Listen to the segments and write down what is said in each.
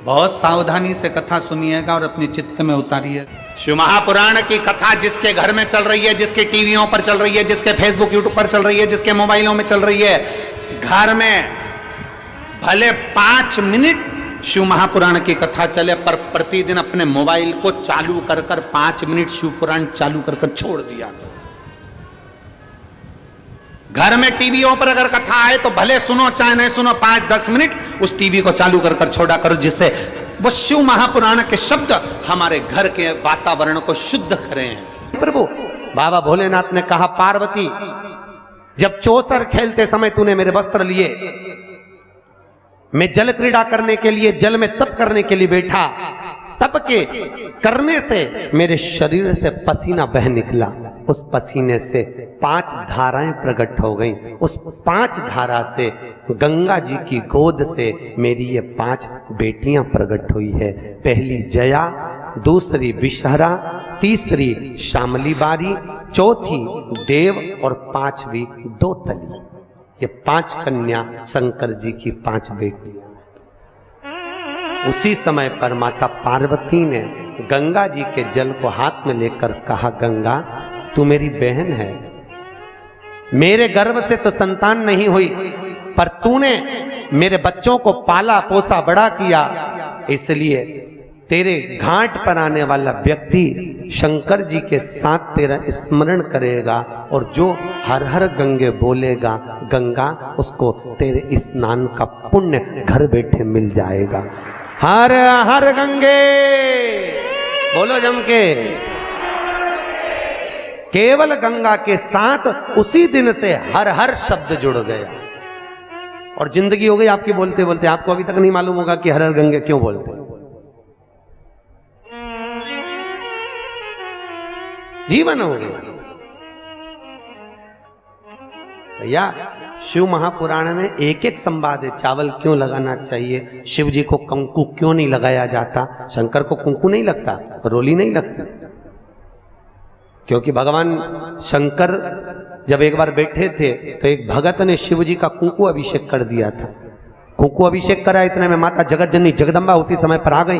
बहुत सावधानी से कथा सुनिएगा और अपने चित्त में उतारिए। शिव महापुराण की कथा जिसके घर में चल रही है, जिसके टीवियों पर चल रही है, जिसके फेसबुक यूट्यूब पर चल रही है, जिसके मोबाइलों में चल रही है, घर में भले 5 मिनट शिव महापुराण की कथा चले, पर प्रतिदिन अपने मोबाइल को चालू कर 5 मिनट शिव पुराण चालू कर छोड़ दिया। घर में टीवियों पर अगर कथा आए तो भले सुनो चाहे नहीं सुनो, 5-10 मिनट उस टीवी को चालू कर छोड़ा करो, जिससे वो शिव महापुराण के शब्द हमारे घर के वातावरण को शुद्ध करें। प्रभु बाबा भोलेनाथ ने कहा, पार्वती जब चौसर खेलते समय तूने मेरे वस्त्र लिए, मैं जल क्रीड़ा करने के लिए, जल में तप करने के लिए बैठा, तप के करने से मेरे शरीर से पसीना बह निकला, उस पसीने से 5 धाराएं प्रकट हो गईं। उस 5 धारा से गंगा जी की गोद से मेरी ये 5 बेटियां प्रकट हुई है। पहली जया, दूसरी विषहरा, तीसरी शामली बारी, चौथी देव और 5वीं दोतली। ये 5 कन्या शंकर जी की 5 बेटियां। उसी समय पर माता पार्वती ने गंगा जी के जल को हाथ में लेकर कहा, गंगा तू मेरी बहन है, मेरे गर्भ से तो संतान नहीं हुई, पर तूने मेरे बच्चों को पाला पोसा बड़ा किया, इसलिए तेरे घाट पर आने वाला व्यक्ति शंकर जी के साथ तेरा स्मरण करेगा और जो हर हर गंगे बोलेगा, गंगा उसको तेरे स्नान का पुण्य घर बैठे मिल जाएगा। हर हर गंगे बोलो जम के। केवल गंगा के साथ उसी दिन से हर हर शब्द जुड़ गया और जिंदगी हो गई आपकी बोलते बोलते। आपको अभी तक नहीं मालूम होगा कि हर हर गंगे क्यों बोलते। जीवन हो गया भैया। शिव महापुराण में एक एक संवाद है। चावल क्यों लगाना चाहिए, शिव जी को कंकु क्यों नहीं लगाया जाता, शंकर को कुंकू नहीं लगता, रोली नहीं लगती, क्योंकि भगवान शंकर जब एक बार बैठे थे तो एक भगत ने शिव जी का कुंकू अभिषेक कर दिया था। कुंकू अभिषेक करा, इतने में माता जगत जननी जगदम्बा उसी समय पर आ गई।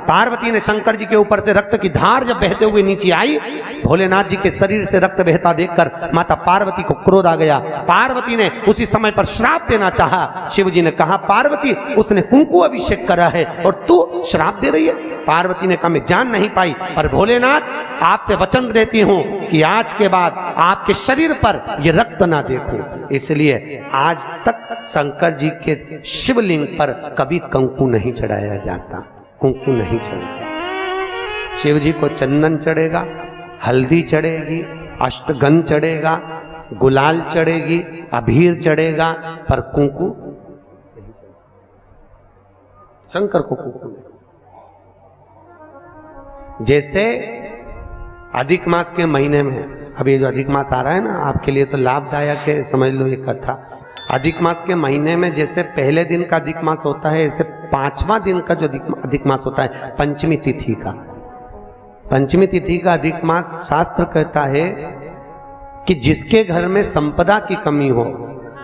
पार्वती ने शंकर जी के ऊपर से रक्त की धार जब बहते हुए नीचे आई, भोलेनाथ जी के शरीर से रक्त बहता देखकर माता पार्वती को क्रोध आ गया। पार्वती ने उसी समय पर श्राप देना चाहा। शिव जी ने कहा, पार्वती उसने कुंकू अभिषेक करा है और तू श्राप दे रही है। पार्वती ने कहा, मैं जान नहीं पाई, पर भोलेनाथ आपसे वचन देती हूं कि आज के बाद आपके शरीर पर यह रक्त ना देखूं। इसलिए आज तक शंकर जी के शिवलिंग पर कभी कंकु नहीं चढ़ाया जाता, कुंकू नहीं चढ़ाया। शिव जी को चंदन चढ़ेगा, हल्दी चढ़ेगी, अष्टगंध चढ़ेगा, गुलाल चढ़ेगी, अबीर चढ़ेगा, पर कुंकू शंकर को कुंकू नहीं। जैसे अधिक मास के महीने में, अब ये जो अधिक मास आ रहा है ना, आपके लिए तो लाभदायक है, समझ लो ये कथा। अधिक मास के महीने में जैसे पहले दिन का अधिक मास होता है, ऐसे 5वां दिन का जो अधिक मास होता है, पंचमी तिथि का, पंचमी तिथि का अधिक मास, शास्त्र कहता है कि जिसके घर में संपदा की कमी हो,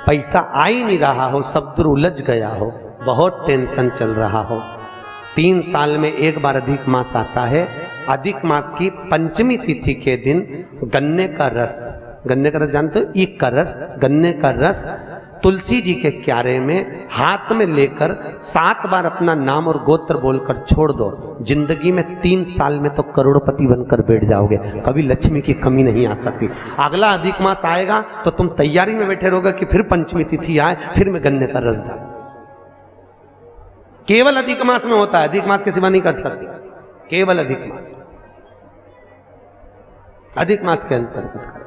पैसा आ ही नहीं रहा हो, सब दूर उलझ गया हो, बहुत टेंशन चल रहा हो, 3 साल में एक बार अधिक मास आता है। अधिक मास की पंचमी तिथि के दिन गन्ने का रस, गन्ने का रस जानते हो, ईख का रस, गन्ने का रस तुलसी जी के क्यारे में हाथ में लेकर 7 बार अपना नाम और गोत्र बोलकर छोड़ दो। जिंदगी में 3 साल में तो करोड़पति बनकर बैठ जाओगे, कभी लक्ष्मी की कमी नहीं आ सकती। अगला अधिक मास आएगा तो तुम तैयारी में बैठे रहोगे कि फिर पंचमी तिथि आए, फिर मैं गन्ने का रस डाल। केवल अधिक मास में होता है, अधिक मास के सिवा नहीं कर सकती, केवल अधिक मास, अधिक मास के अंतर्गत करें।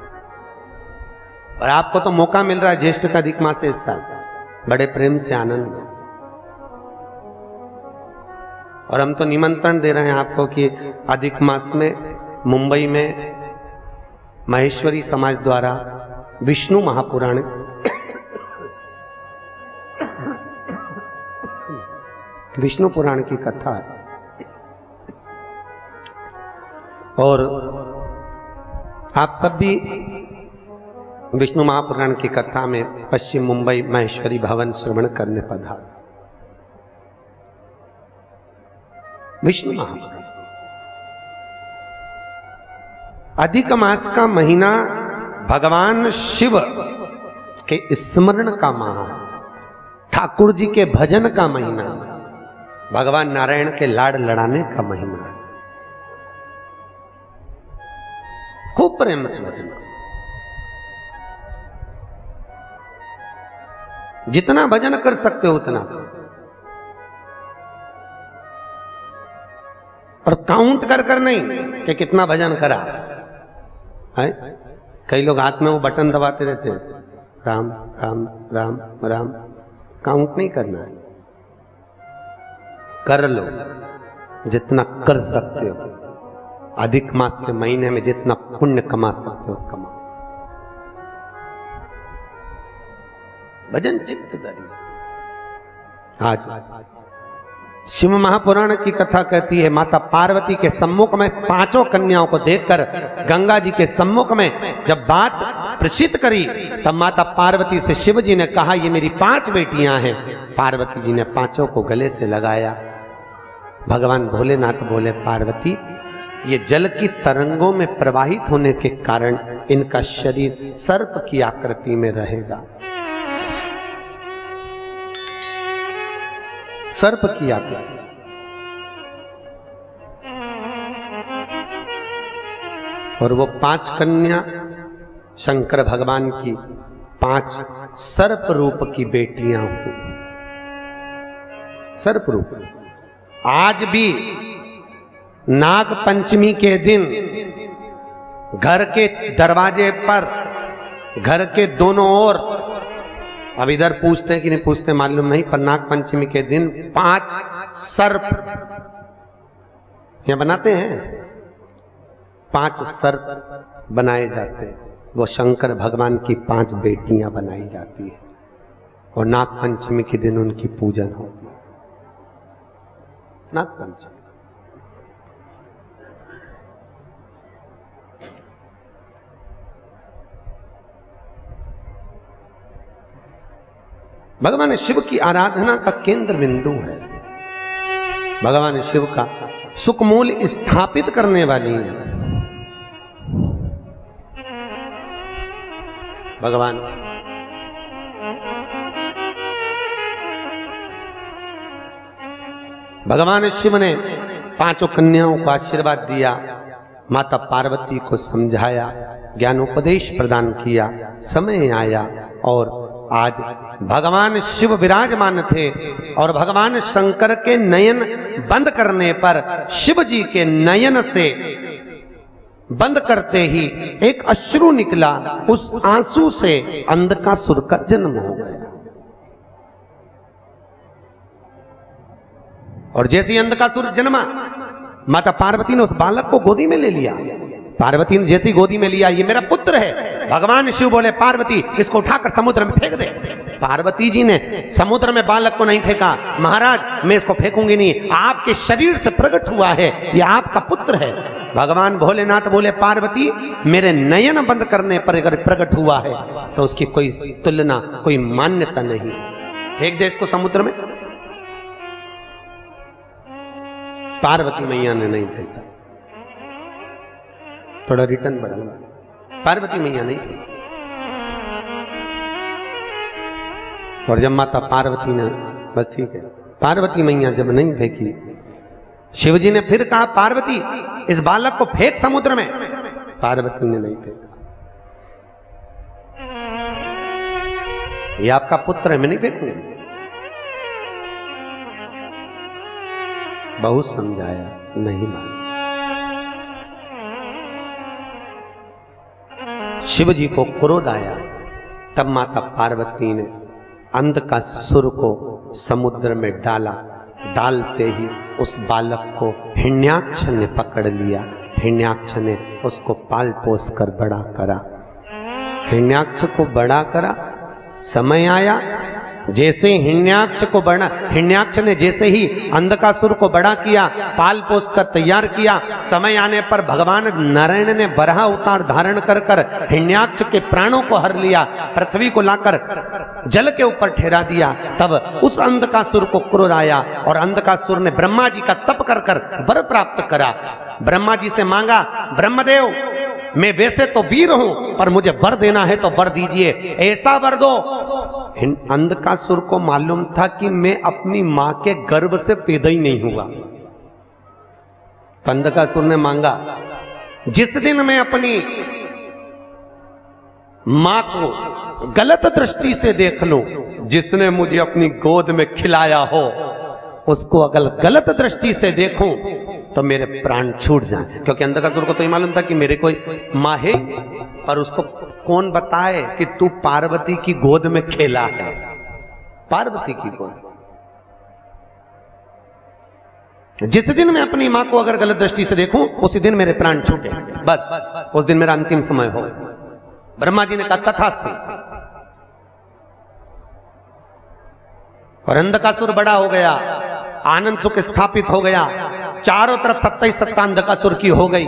और आपको तो मौका मिल रहा है ज्येष्ठ का अधिक मास है इस साल, बड़े प्रेम से आनंद में। और हम तो निमंत्रण दे रहे हैं आपको कि अधिक मास में मुंबई में महेश्वरी समाज द्वारा विष्णु महापुराण विष्णु पुराण की कथा है और आप सब भी विष्णु महापुराण की कथा में पश्चिम मुंबई महेश्वरी भवन श्रवण करने पधार। विष्णु महापुराण। अधिक मास का महीना भगवान शिव के स्मरण का माह, ठाकुर जी के भजन का महीना, भगवान नारायण के लाड़ लड़ाने का महीना। खूब प्रेम से भजन करो, जितना भजन कर सकते हो उतना, और काउंट कर कर नहीं कि कितना भजन करा है। कई लोग हाथ में वो बटन दबाते रहते हैं, राम राम राम राम, काउंट नहीं करना है, कर लो जितना कर सकते हो। अधिक मास के महीने में जितना पुण्य कमा सकते हो कमाओ। भजन चित्त धरिए। आज शिव महापुराण की कथा कहती है, माता पार्वती के सम्मुख में पांचों कन्याओं को देखकर गंगा जी के सम्मुख में जब बात प्रसिद्ध करी, तब माता पार्वती से शिव जी ने कहा, ये मेरी 5 बेटियां हैं। पार्वती जी ने पांचों को गले से लगाया। भगवान भोलेनाथ बोले, पार्वती, ये जल की तरंगों में प्रवाहित होने के कारण इनका शरीर सर्प की आकृति में रहेगा। सर्प की आकृति। और वो 5 कन्या शंकर भगवान की 5 सर्प रूप की बेटियां हुई। सर्प रूप। आज भी नाग पंचमी के दिन घर के दरवाजे पर, घर के दोनों ओर, अब इधर पूछते हैं कि नहीं पूछते मालूम नहीं, पर नाग पंचमी के दिन 5 सर्प यहां बनाते हैं। 5 सर्प बनाए जाते हैं। वो शंकर भगवान की 5 बेटियां बनाई जाती है और नाग पंचमी के दिन उनकी पूजन होती है। नाग पंचमी। भगवान शिव की आराधना का केंद्र बिंदु है। भगवान शिव का सुखमूल स्थापित करने वाली है। भगवान शिव ने 5 कन्याओं को आशीर्वाद दिया, माता पार्वती को समझाया, ज्ञानोपदेश प्रदान किया। समय आया और आज भगवान शिव विराजमान थे और भगवान शंकर के नयन बंद करने पर शिव जी के नयन से बंद करते ही एक अश्रु निकला। उस आंसू से अंधकासुर का जन्म हो गया। और जैसे ही अंधकासुर जन्मा, माता पार्वती ने उस बालक को गोदी में ले लिया। पार्वती ने जैसी गोदी में लिया, ये मेरा पुत्र है। भगवान शिव बोले, पार्वती इसको उठाकर समुद्र में फेंक दे। पार्वती जी ने समुद्र में बालक को नहीं फेंका। महाराज मैं इसको फेंकूंगी नहीं, आपके शरीर से प्रकट हुआ है, ये आपका पुत्र है। भगवान भोलेनाथ बोले, पार्वती मेरे नयन बंद करने पर अगर प्रकट हुआ है तो उसकी कोई तुलना, कोई मान्यता नहीं। फेंक दे इसको समुद्र में। पार्वती मैया ने नहीं फेंका। थोड़ा रिटर्न बढ़ा। पार्वती मैया नहीं फेंकी। और जब माता पार्वती ने, बस ठीक है, पार्वती मैया जब नहीं फेंकी, शिवजी ने फिर कहा, पार्वती इस बालक को फेंक समुद्र में। पार्वती ने नहीं फेंका। ये आपका पुत्र है, मैं नहीं फेंकूंगी। बहुत समझाया, नहीं माना। शिव जी को क्रोध आया। तब माता पार्वती ने अंधकासुर को समुद्र में डाला। डालते ही उस बालक को हिरण्याक्ष ने पकड़ लिया। हिरण्याक्ष ने उसको पाल पोस कर बड़ा करा। हिरण्याक्ष को बड़ा करा। समय आया, जैसे हिरण्याक्ष ने जैसे ही अंधकासुर को बड़ा किया, पाल पोस कर तैयार किया, समय आने पर भगवान नारायण ने बराह अवतार धारण कर कर हिरण्याक्ष के प्राणों को हर लिया, पृथ्वी को लाकर जल के ऊपर ठहरा दिया। तब उस अंधकासुर को क्रोध आया और अंधकासुर ने ब्रह्मा जी का तप कर कर वर प्राप्त करा। ब्रह्मा जी से मांगा, ब्रह्मदेव मैं वैसे तो वीर हूं पर मुझे वर देना है तो वर दीजिए, ऐसा वर दो। अंधकासुर को मालूम था कि मैं अपनी मां के गर्भ से पैदा ही नहीं हुआ। तो अंधकासुर ने मांगा, जिस दिन मैं अपनी मां को गलत दृष्टि से देख लूं, जिसने मुझे अपनी गोद में खिलाया हो उसको अगर गलत दृष्टि से देखूं तो मेरे प्राण छूट जाएं। क्योंकि अंधकासुर को तो ये मालूम था कि मेरे कोई मां है, पर उसको कौन बताए कि तू पार्वती की गोद में खेला है। पार्वती की गोद, जिस दिन मैं अपनी मां को अगर गलत दृष्टि से देखूं उसी दिन मेरे प्राण छूटे, बस उस दिन मेरा अंतिम समय हो। ब्रह्मा जी ने कहा तथास्तु। और अंधकासुर बड़ा हो गया, आनंद सुख स्थापित हो गया, चारों तरफ सत्ता ही सत्ता अंधकासुर की हो गई,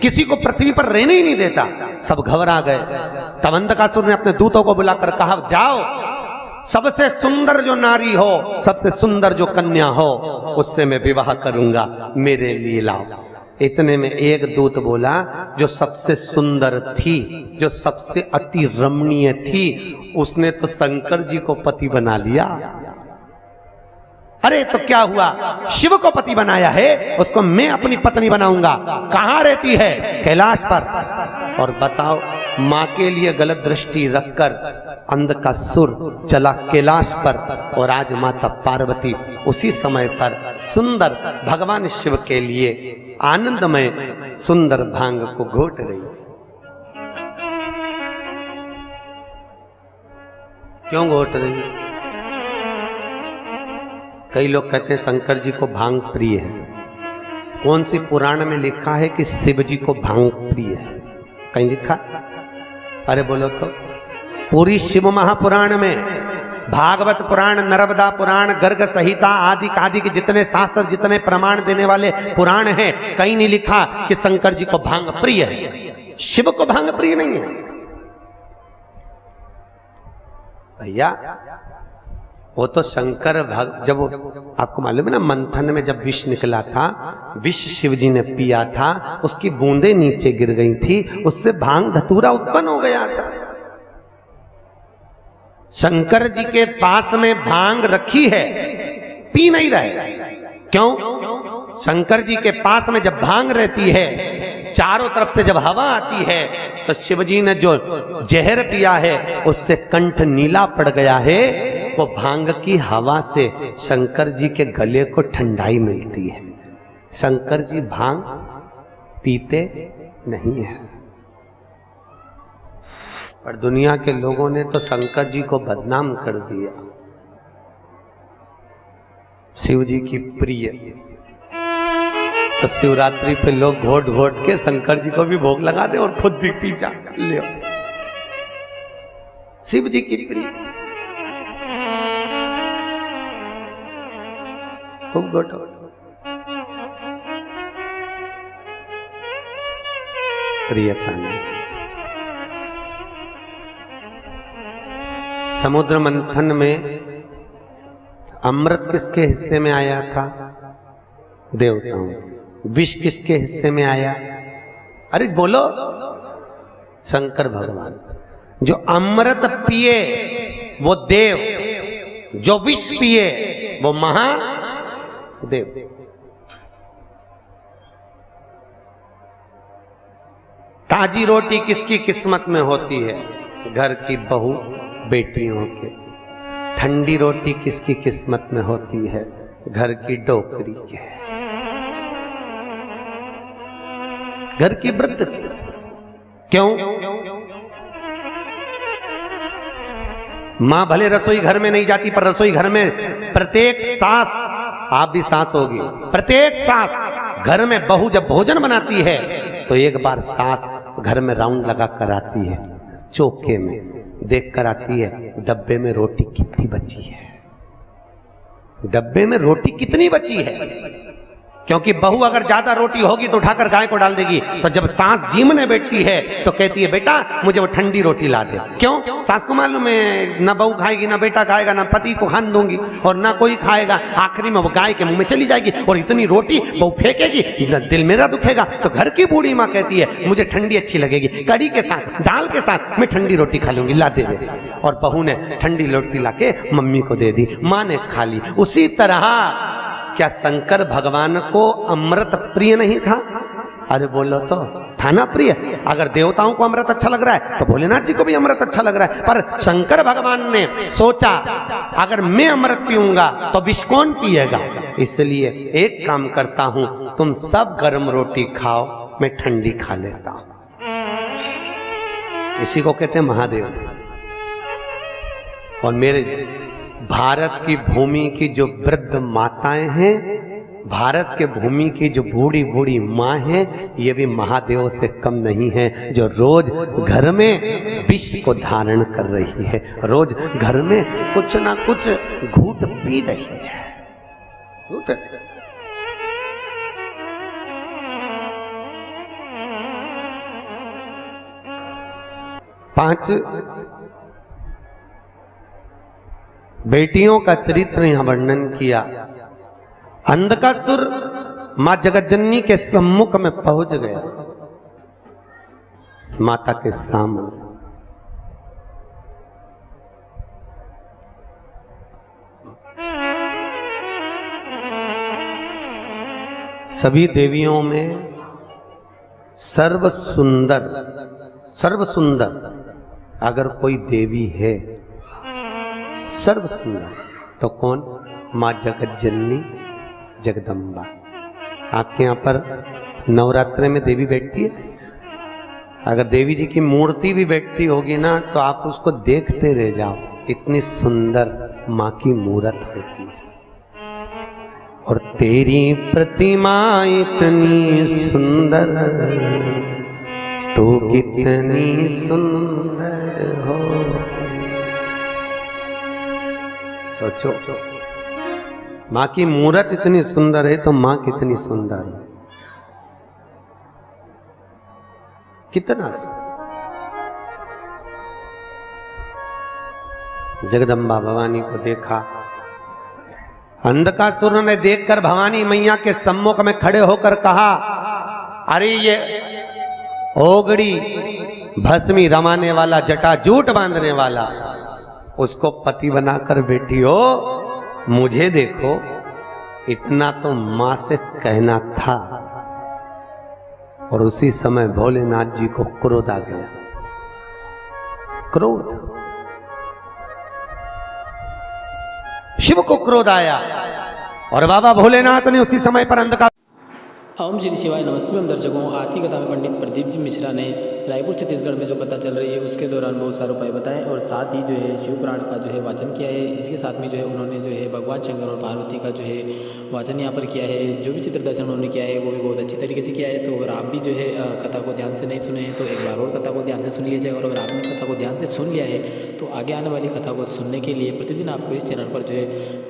किसी को पृथ्वी पर रहने ही नहीं देता, सब घबरा गए। तब अंधकासुर ने अपने दूतों को बुलाकर कहा, जाओ सबसे सुंदर जो नारी हो, सबसे सुंदर जो कन्या हो, उससे मैं विवाह करूंगा, मेरे लिए लाओ। इतने में एक दूत बोला, जो सबसे सुंदर थी, जो सबसे अति रमणीय थी, उसने तो शंकर जी को पति बना लिया। अरे तो क्या हुआ, शिव को पति बनाया है, उसको मैं अपनी पत्नी बनाऊंगा। कहां रहती है? कैलाश पर। और बताओ, मां के लिए गलत दृष्टि रखकर अंधकासुर चला कैलाश पर, और आज माता पार्वती उसी समय पर सुंदर भगवान शिव के लिए आनंदमय सुंदर भांग को घोट रही। क्यों घोट रही? कई लोग कहते हैं शंकर जी को भांग प्रिय है। कौन सी पुराण में लिखा है कि शिव जी को भांग प्रिय है? कहीं लिखा? अरे बोलो तो। पूरी शिव महापुराण में, भागवत पुराण, नर्मदा पुराण, गर्ग संहिता आदि आदि के जितने शास्त्र, जितने प्रमाण देने वाले पुराण हैं, कहीं नहीं लिखा कि शंकर जी को भांग प्रिय है। शिव को भांग प्रिय नहीं है भैया। वो तो शंकर जब आपको मालूम है ना, मंथन में जब विष निकला था, विष शिव जी ने पिया था, उसकी बूंदें नीचे गिर गई थी, उससे भांग धतूरा उत्पन्न हो गया था। शंकर जी के पास में भांग रखी है, पी नहीं रहे। क्यों? शंकर जी के पास में जब भांग रहती है, चारों तरफ से जब हवा आती है, तो शिव जी ने जो जहर पिया है उससे कंठ नीला पड़ गया है। वो भांग की हवा से शंकर जी के गले को ठंडाई मिलती है। शंकर जी भांग पीते नहीं है, पर दुनिया के लोगों ने तो शंकर जी को बदनाम कर दिया। शिव जी की प्रिय, तो शिवरात्रि पे लोग घोट घोट के शंकर जी को भी भोग लगा दे और खुद भी पी जा ले। शिव जी की प्रिय, खूब घोटो। प्रियता नहीं। समुद्र मंथन में अमृत किसके हिस्से में आया था? देवताओं। विष किसके हिस्से में आया? अरे बोलो, शंकर भगवान। जो अमृत पिए वो देव, जो विष पिए वो महादेव। ताजी रोटी किसकी किस्मत में होती है? घर की बहू बेटियों के। ठंडी रोटी किसकी किस्मत में होती है? घर की डोकरी के, घर की वृद्ध। क्यों? मां भले रसोई घर में नहीं जाती, पर रसोई घर में प्रत्येक सास, आप भी सास होगी, प्रत्येक सास घर में बहू जब भोजन बनाती है तो एक बार सास घर में राउंड लगा कर आती है, चौके में देख कर आती है डब्बे में रोटी कितनी बची है, डब्बे में रोटी कितनी बची है। क्योंकि बहू अगर ज्यादा रोटी होगी तो उठाकर गाय को डाल देगी, तो जब सास जीमने बैठती है तो कहती है बेटा मुझे वो ठंडी रोटी ला दे। क्यों? सास को मालूम है ना बहू खाएगी, ना बेटा खाएगा, ना पति को खान दूंगी और ना कोई खाएगा, आखिरी में वो गाय के मुंह में चली जाएगी और इतनी रोटी बहू फेंकेगी, दिल मेरा दुखेगा। तो घर की बूढ़ी माँ कहती है मुझे ठंडी अच्छी लगेगी, कड़ी के साथ दाल के साथ मैं ठंडी रोटी खा लूंगी, ला दे दे। और बहू ने ठंडी रोटी लाके मम्मी को दे दी, माँ ने खा ली। उसी तरह क्या शंकर भगवान को अमृत प्रिय नहीं था? अरे बोलो तो था ना प्रिय। अगर देवताओं को अमृत अच्छा लग रहा है तो भोलेनाथ जी को भी अमृत अच्छा लग रहा है, पर शंकर भगवान ने सोचा अगर मैं अमृत पीऊंगा तो विष कौन पिएगा, इसलिए एक काम करता हूं, तुम सब गर्म रोटी खाओ, मैं ठंडी खा लेता हूं। इसी को कहते हैं महादेव। और मेरे भारत की भूमि की जो वृद्ध माताएं हैं, भारत के भूमि की जो बूढ़ी बूढ़ी माँ हैं, ये भी महादेव से कम नहीं है, जो रोज घर में विष को धारण कर रही है, रोज घर में कुछ ना कुछ घूट पी रही है। पांच बेटियों का चरित्र यहां वर्णन किया। अंधकासुर मां जगतजननी के सम्मुख में पहुंच गया, माता के सामने। सभी देवियों में सर्व सुंदर अगर कोई देवी है, सर्व सुंदर, तो कौन? मां जगतजननी जगदम्बा। आपके यहां पर नवरात्रि में देवी बैठती है? अगर देवी जी की मूर्ति भी बैठती होगी ना तो आप उसको देखते रह जाओ, इतनी सुंदर मां की मूर्त होती है। और तेरी प्रतिमा इतनी सुंदर, तू कितनी सुंदर हो। सोचो, मां की मूर्त इतनी सुंदर है तो मां कितनी सुंदर है, कितना सुंदर। जगदम्बा भवानी को देखा, अंधकासुर ने देखकर भवानी मैया के सम्मुख में खड़े होकर कहा, अरे ये ओगड़ी भस्मी रमाने वाला, जटा जूट बांधने वाला, उसको पति बनाकर बैठी हो, मुझे देखो, इतना तो मां से कहना था। और उसी समय भोलेनाथ जी को क्रोध आ गया, क्रोध, शिव को क्रोध आया और बाबा भोलेनाथ ने उसी समय पर अंधकार। ओम श्री शिवाय नमस्ते दर्शकों। आज की कथा में पंडित प्रदीप जी मिश्रा ने रायपुर छत्तीसगढ़ में जो कथा चल रही है उसके दौरान बहुत सारे उपाय बताए और साथ ही जो है शिव पुराण का जो है वाचन किया है। इसके साथ में जो है उन्होंने जो है भगवान शंकर और पार्वती का जो है वाचन यहाँ पर किया है। जो भी चित्र दर्शन उन्होंने किया है वो भी बहुत अच्छी तरीके से किया है। तो अगर आप भी जो है कथा को ध्यान से नहीं सुने हैं तो एक बार और कथा को ध्यान से सुन लीजिए। और अगर आपने कथा को ध्यान से सुन लिया है तो आगे आने वाली कथा को सुनने के लिए प्रतिदिन आपको इस चैनल पर जो है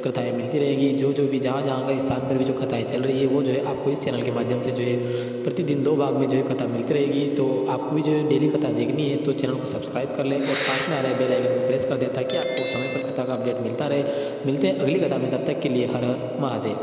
कथाएँ मिलती रहेंगी। जो भी जहाँ का स्थान पर भी जो कथाएँ चल रही है वो जो है आपको इस चैनल के माध्यम से जो है प्रतिदिन 2 भाग में जो है कथा मिलती रहेगी। तो आपको भी जो है डेली कथा देखनी है तो चैनल को सब्सक्राइब कर लें और पास में आ रहे बेल आइकन को प्रेस कर दें ताकि आपको समय पर कथा का अपडेट मिलता रहे। मिलते हैं अगली कथा में, तब तक के लिए हर हर महादेव।